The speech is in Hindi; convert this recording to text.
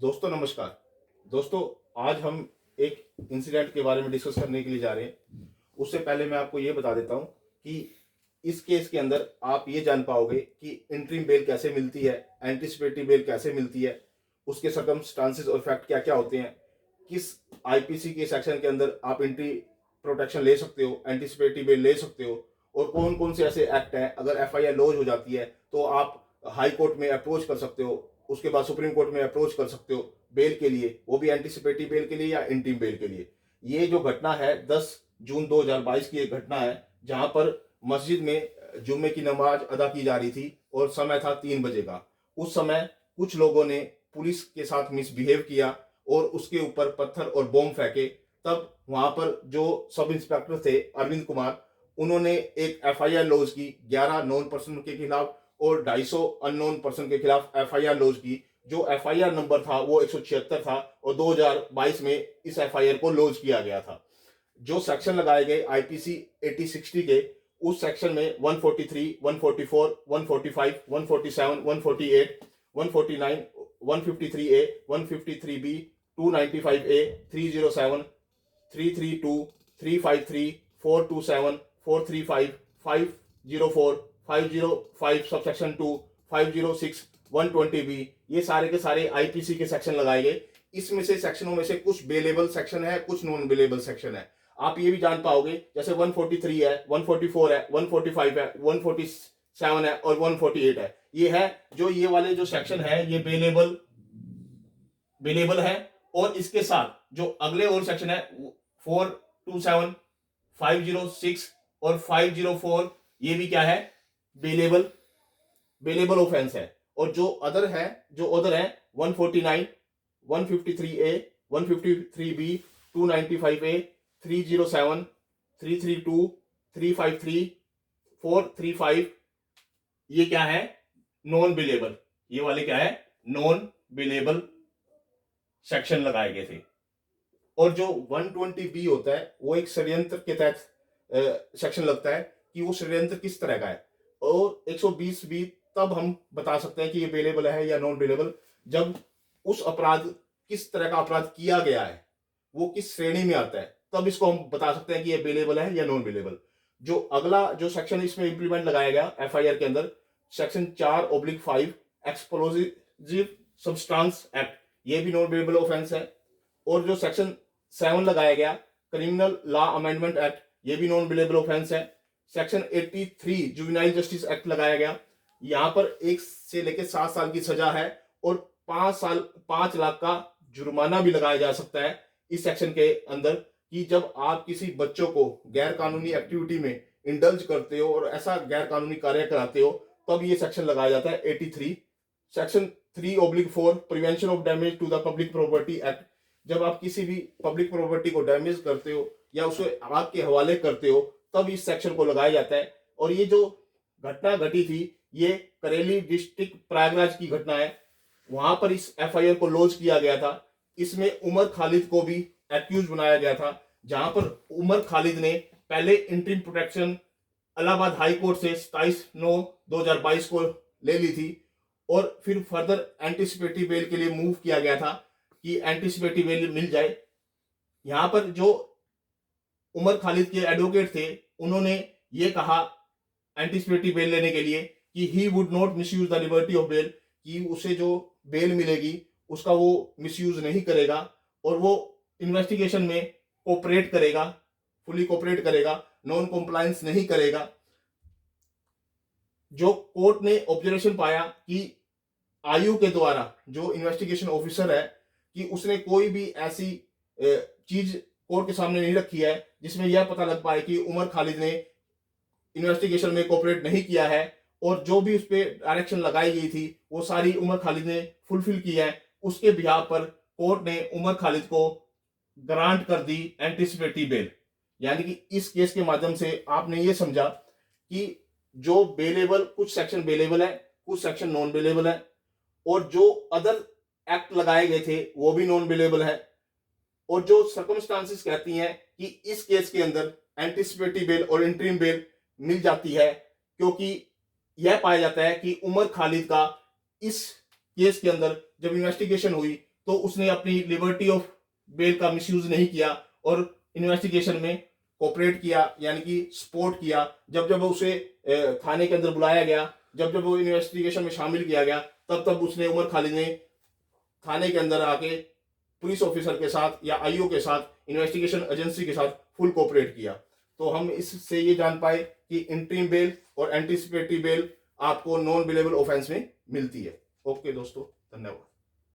दोस्तों नमस्कार। दोस्तों, आज हम एक इंसिडेंट के बारे में डिस्कस करने के लिए जा रहे हैं। उससे पहले मैं आपको ये बता देता हूँ कि इस केस के अंदर आप ये जान पाओगे कि इंटरिम बेल कैसे मिलती है, एंटिसिपेटरी बेल कैसे मिलती है, उसके सर्कमस्टांसेस और फैक्ट क्या क्या होते हैं, किस आईपीसी के सेक्शन के अंदर आप एंट्री प्रोटेक्शन ले सकते हो, एंटिसिपेटरी बेल ले सकते हो, और कौन कौन से ऐसे एक्ट हैं अगर एफआईआर लॉन्च हो जाती है तो आप हाई कोर्ट में अप्रोच कर सकते हो, उसके बाद सुप्रीम कोर्ट में अप्रोच कर सकते हो बेल के लिए, वो भी एंटिसिपेटरी बेल के लिए या इंटीम बेल के लिए। ये जो घटना है 10 जून 2022 की एक घटना है, जहां पर मस्जिद में जुम्मे की नमाज अदा की जा रही थी और समय था 3 बजे का। उस समय कुछ लोगों ने पुलिस के साथ मिसबिहेव किया और उसके ऊपर पत्थर और बॉम्ब फेंके। तब वहां पर जो सब इंस्पेक्टर थे अरविंद कुमार, उन्होंने एक एफआईआर लॉन्च की 11 नॉन पर्सन के खिलाफ और 250 अननोन पर्सन के खिलाफ एफआईआर लॉन्च की। जो एफआईआर नंबर था वो 176 था और 2022 में इस एफआईआर को लॉन्च किया गया था। जो सेक्शन लगाए गए आईपीसी 8060 के, उस सेक्शन में 143, 144, 145, 147, 148, 149, 153A, 153B, 295A, 307, 332, 353, 427, 435, 504, 505 subsection 2, 506, 120B, ये सारे के सारे आईपीसी के सेक्शन लगाए गए। इसमें से सेक्शनों में से कुछ बेलेबल सेक्शन है, कुछ नॉन बेलेबल सेक्शन है। आप ये भी जान पाओगे, जैसे 143 है, 144 है, 145 है, 147 है और 148 है। ये है जो ये वाले जो सेक्शन है ये बेलेबल है। और इसके साथ जो अगले और सेक्शन है 427, 506 और 504, ये भी क्या है, बेलेबल ऑफेंस है। और जो अदर है 149, 153A, 153B, 295A, 307, 332, 353, 435, ये क्या है, नॉन बिलेबल। ये वाले क्या है, नॉन बिलेबल सेक्शन लगाए गए थे। और जो 120B होता है वो एक षड्यंत्र के तहत सेक्शन लगता है कि वो षड्यंत्र किस तरह का है। और 120B तब हम बता सकते हैं कि ये बेलेबल है या नॉन बेलेबल, जब उस अपराध, किस तरह का अपराध किया गया है, वो किस श्रेणी में आता है, तब इसको हम बता सकते हैं कि ये बेलेबल है या नॉन बेलेबल। जो अगला जो सेक्शन इसमें इंप्लीमेंट लगाया गया एफआईआर के अंदर, सेक्शन 4/5 एक्सप्लोजिव सब्सटेंस एक्ट, ये भी नॉन बेलेबल ऑफेंस है। और जो सेक्शन 7 लगाया गया क्रिमिनल लॉ अमेंडमेंट एक्ट, ये भी नॉन बिलेबल ऑफेंस है। सेक्शन 83 जुवेनाइल जस्टिस एक्ट लगाया गया, यहां पर 1 से लेकर 7 साल की सजा है और 5 लाख का जुर्माना भी लगाया जा सकता है इस सेक्शन के अंदर, कि जब आप किसी बच्चों को गैर कानूनी एक्टिविटी में इंडल्ज करते हो और ऐसा गैर कानूनी कार्य कराते हो, तब ये सेक्शन लगाया जाता है 83। Section 3/4 prevention of damage to the public property act, जब आप किसी भी पब्लिक प्रॉपर्टी को डैमेज करते हो या उसे आग के हवाले करते हो, तब इस सेक्शन को लगाया जाता है। और ये जो घटना घटी थी ये करेली डिस्ट्रिक्ट प्रयागराज की घटना है, वहां पर इस एफआईआर को लॉन्च किया गया था। इसमें उमर खालिद को भी एक्यूज बनाया गया था, जहां पर उमर खालिद ने पहले interim protection Allahabad high court से 27/9/2022 को ले ली थी और फिर फर्दर एंटिसिपेटरी बेल के लिए मूव किया गया था कि एंटिसिपेटरी बेल मिल जाए। यहां पर जो उमर खालिद के एडवोकेट थे, उन्होंने ये कहा एंटिसिपेटरी बेल लेने के लिए कि he would not misuse the liberty of bail, कि उसे जो बेल मिलेगी उसका वो मिसयूज नहीं करेगा और वो इन्वेस्टिगेशन में कोऑपरेट करेगा, फुली कोऑपरेट करेगा, नॉन कॉम्प्लायंस नहीं करेगा। जो कोर्ट ने ऑब्जर्वेशन पाया कि आयु के द्वारा जो इन्वेस्टिगेशन ऑफिसर है कि उसने कोई भी ऐसी चीज कोर्ट के सामने नहीं रखी है जिसमें यह पता लग पाए कि उमर खालिद ने इन्वेस्टिगेशन में कोऑपरेट नहीं किया है, और जो भी उस पर डायरेक्शन लगाई गई थी वो सारी उमर खालिद ने फुलफिल की है। उसके बिहाफ पर कोर्ट ने उमर खालिद को ग्रांट कर दी एंटिसिपेटरी बेल। यानी कि इस केस के माध्यम से आपने ये समझा कि जो बेलेबल, कुछ सेक्शन बेलेबल है, कुछ सेक्शन नॉन बेलेबल है, और जो अदर एक्ट लगाए गए थे वो भी नॉन बेलेबल है। और जो सर्कमस्टांसेस कहती हैं कि इस केस के अंदर एंटिसिपेटरी बेल और इंटरिम बेल मिल जाती है, क्योंकि यह पाया जाता है कि उमर खालिद का इस केस के अंदर जब इन्वेस्टिगेशन हुई तो उसने अपनी लिबर्टी ऑफ बेल का मिसयूज नहीं किया और इन्वेस्टिगेशन में कोऑपरेट किया, यानी कि सपोर्ट किया। जब जब उसे थाने के अंदर बुलाया गया, जब जब वो इन्वेस्टिगेशन में शामिल किया गया, तब तब उसने, उमर खालिद ने थाने के अंदर आके पुलिस ऑफिसर के साथ या आईओ के साथ, इन्वेस्टिगेशन एजेंसी के साथ फुल कोऑपरेट किया। तो हम इससे ये जान पाए कि इंटरिम बेल और एंटीसिपेटरी बेल आपको नॉन बिलेबल ऑफेंस में मिलती है। ओके दोस्तों, धन्यवाद।